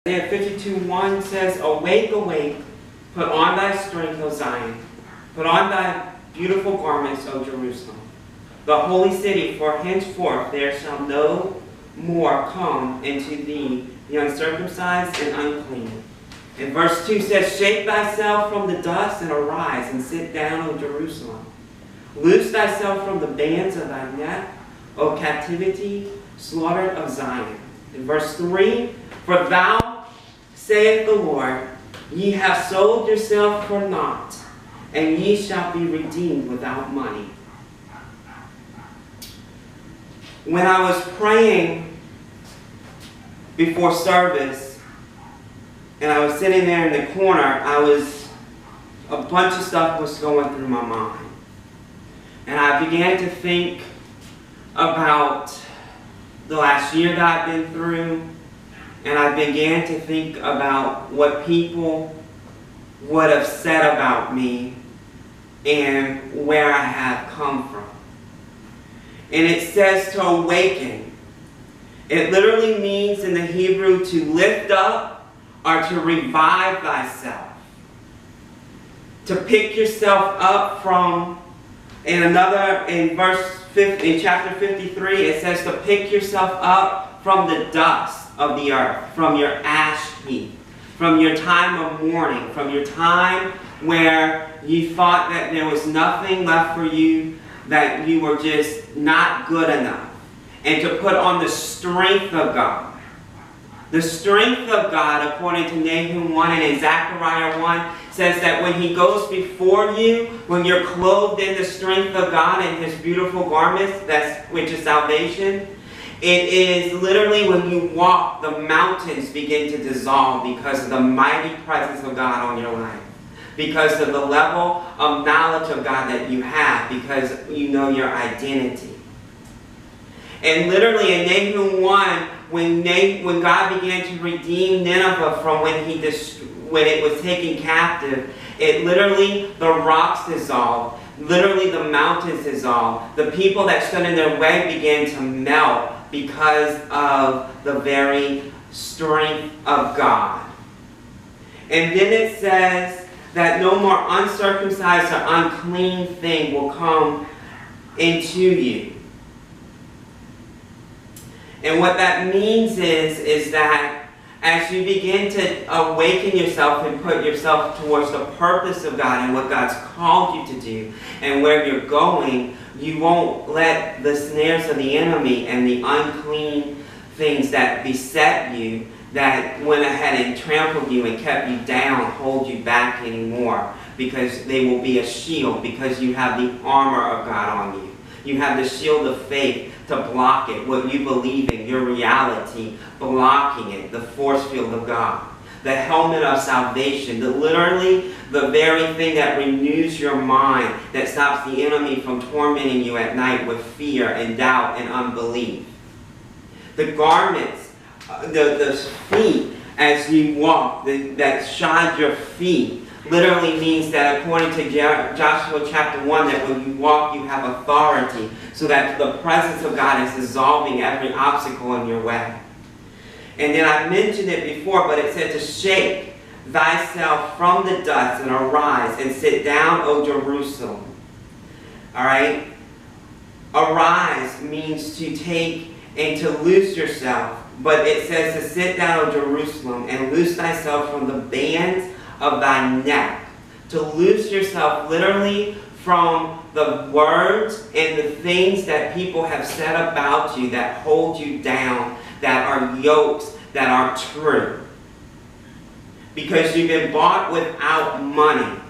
Isaiah 52:1 says, Awake, awake, put on thy strength, O Zion. Put on thy beautiful garments, O Jerusalem. The holy city, for henceforth there shall no more come into thee the uncircumcised and unclean. And verse 2 says, Shake thyself from the dust and arise and sit down, O Jerusalem. Loose thyself from the bands of thy neck, O captivity, slaughtered of Zion. In verse 3, For thou, saith the Lord, ye have sold yourself for naught, and ye shall be redeemed without money. When I was praying before service, and I was sitting there in the corner, a bunch of stuff was going through my mind. And I began to think about the last year that I've been through, and I began to think about what people would have said about me and where I have come from. And it says to awaken. It literally means in the Hebrew to lift up or to revive thyself. To pick yourself up from, in chapter 53, it says to pick yourself up from the dust of the earth, from your ash heap, from your time of mourning, from your time where you thought that there was nothing left for you, that you were just not good enough, and to put on the strength of God. The strength of God, according to Nahum 1 and in Zechariah 1, says that when He goes before you, when you're clothed in the strength of God and His beautiful garments, which is salvation, it is literally when you walk, the mountains begin to dissolve because of the mighty presence of God on your life. Because of the level of knowledge of God that you have, because you know your identity. And literally in Nahum 1, when God began to redeem Nineveh from when it was taken captive, it literally, the rocks dissolved. Literally the mountains dissolved. The people that stood in their way began to melt because of the very strength of God. And then it says that no more uncircumcised or unclean thing will come into you. And what that means is that as you begin to awaken yourself and put yourself towards the purpose of God and what God's called you to do and where you're going, you won't let the snares of the enemy and the unclean things that beset you, that went ahead and trampled you and kept you down, hold you back anymore, because they will be a shield, because you have the armor of God on you. You have the shield of faith to block it, what you believe in, your reality, blocking it, the force field of God. The helmet of salvation, literally the very thing that renews your mind, that stops the enemy from tormenting you at night with fear and doubt and unbelief. The garments, the feet as you walk, that shod your feet, literally means that according to Joshua chapter 1, that when you walk you have authority, so that the presence of God is dissolving every obstacle in your way. And then I mentioned it before, but it said to shake thyself from the dust and arise and sit down, O Jerusalem. Alright? Arise means to take and to loose yourself. But it says to sit down, O Jerusalem, and loose thyself from the bands of thy neck. To loose yourself literally from the words and the things that people have said about you that hold you down, that are yokes, that aren't true. Because you've been bought without money.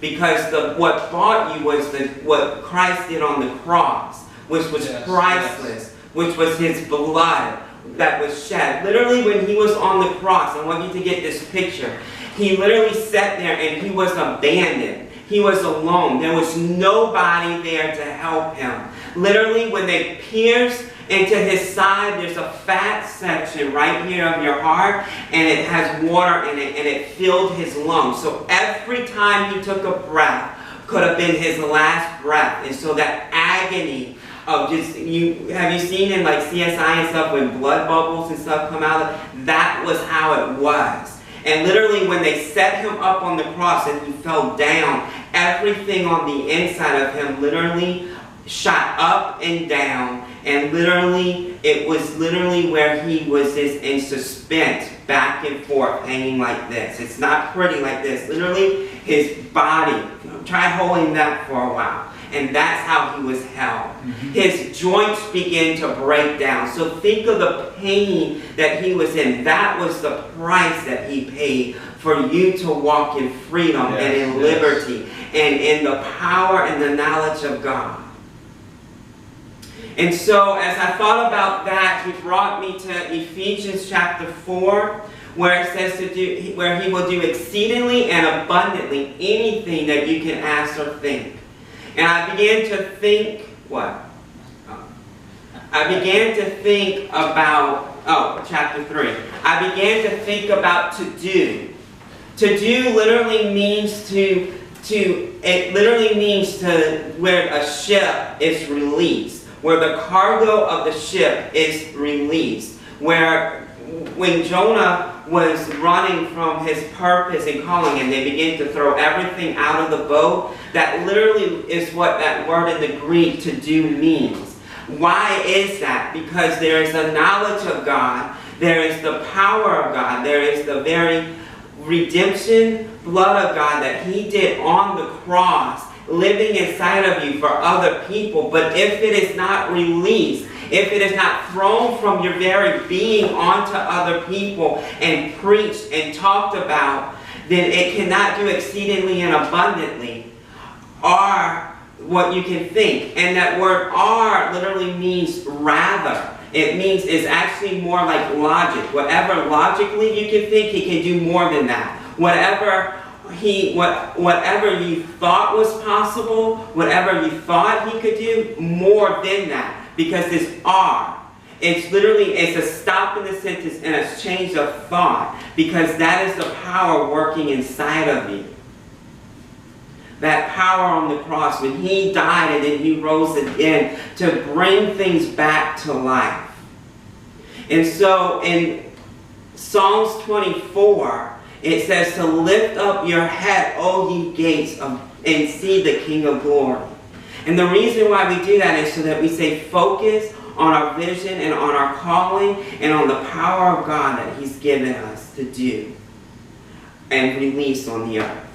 Because what bought you was what Christ did on the cross, which was priceless, which was His blood that was shed. Literally when He was on the cross, I want you to get this picture. He literally sat there and He was abandoned. He was alone. There was nobody there to help Him. Literally when they pierced into His side, there's a fat section right here of your heart, and it has water in it, and it filled His lungs. So every time He took a breath could have been His last breath. And so that agony of just, have you seen in like CSI and stuff when blood bubbles and stuff come out? That was how it was. And literally when they set him up on the cross and he fell down, everything on the inside of him literally shot up and down, and literally it was literally where he was just in suspense, back and forth, hanging like this. It's not pretty like this. Literally his body, try holding that for a while, and that's how he was held. His joints began to break down. So think of the pain that he was in. That was the price that he paid for you to walk in freedom and in liberty and in the power and the knowledge of God. And so as I thought about that, he brought me to Ephesians chapter 4, where it says where he will do exceedingly and abundantly anything that you can ask or think. And I began to think, what? I began to think about, chapter 3. I began to think about to do. To do literally means it literally means to where a ship is released, where the cargo of the ship is released, where when Jonah was running from his purpose and calling and they began to throw everything out of the boat, that literally is what that word in the Greek to do means. Why is that? Because there is the knowledge of God, there is the power of God, there is the very redemption blood of God that he did on the cross, living inside of you for other people. But if it is not released, if it is not thrown from your very being onto other people and preached and talked about, then it cannot do exceedingly and abundantly, or what you can think. And that word "are" literally means rather. It means it's actually more like logic. Whatever logically you can think, he can do more than that. Whatever you thought was possible, whatever you thought he could do, more than that. Because this "are," it's a stop in the sentence and a change of thought. Because that is the power working inside of you. That power on the cross when he died and then he rose again to bring things back to life. And so in Psalms 24, it says to lift up your head, O ye gates, and see the King of glory. And the reason why we do that is so that we stay focused on our vision and on our calling and on the power of God that he's given us to do and release on the earth.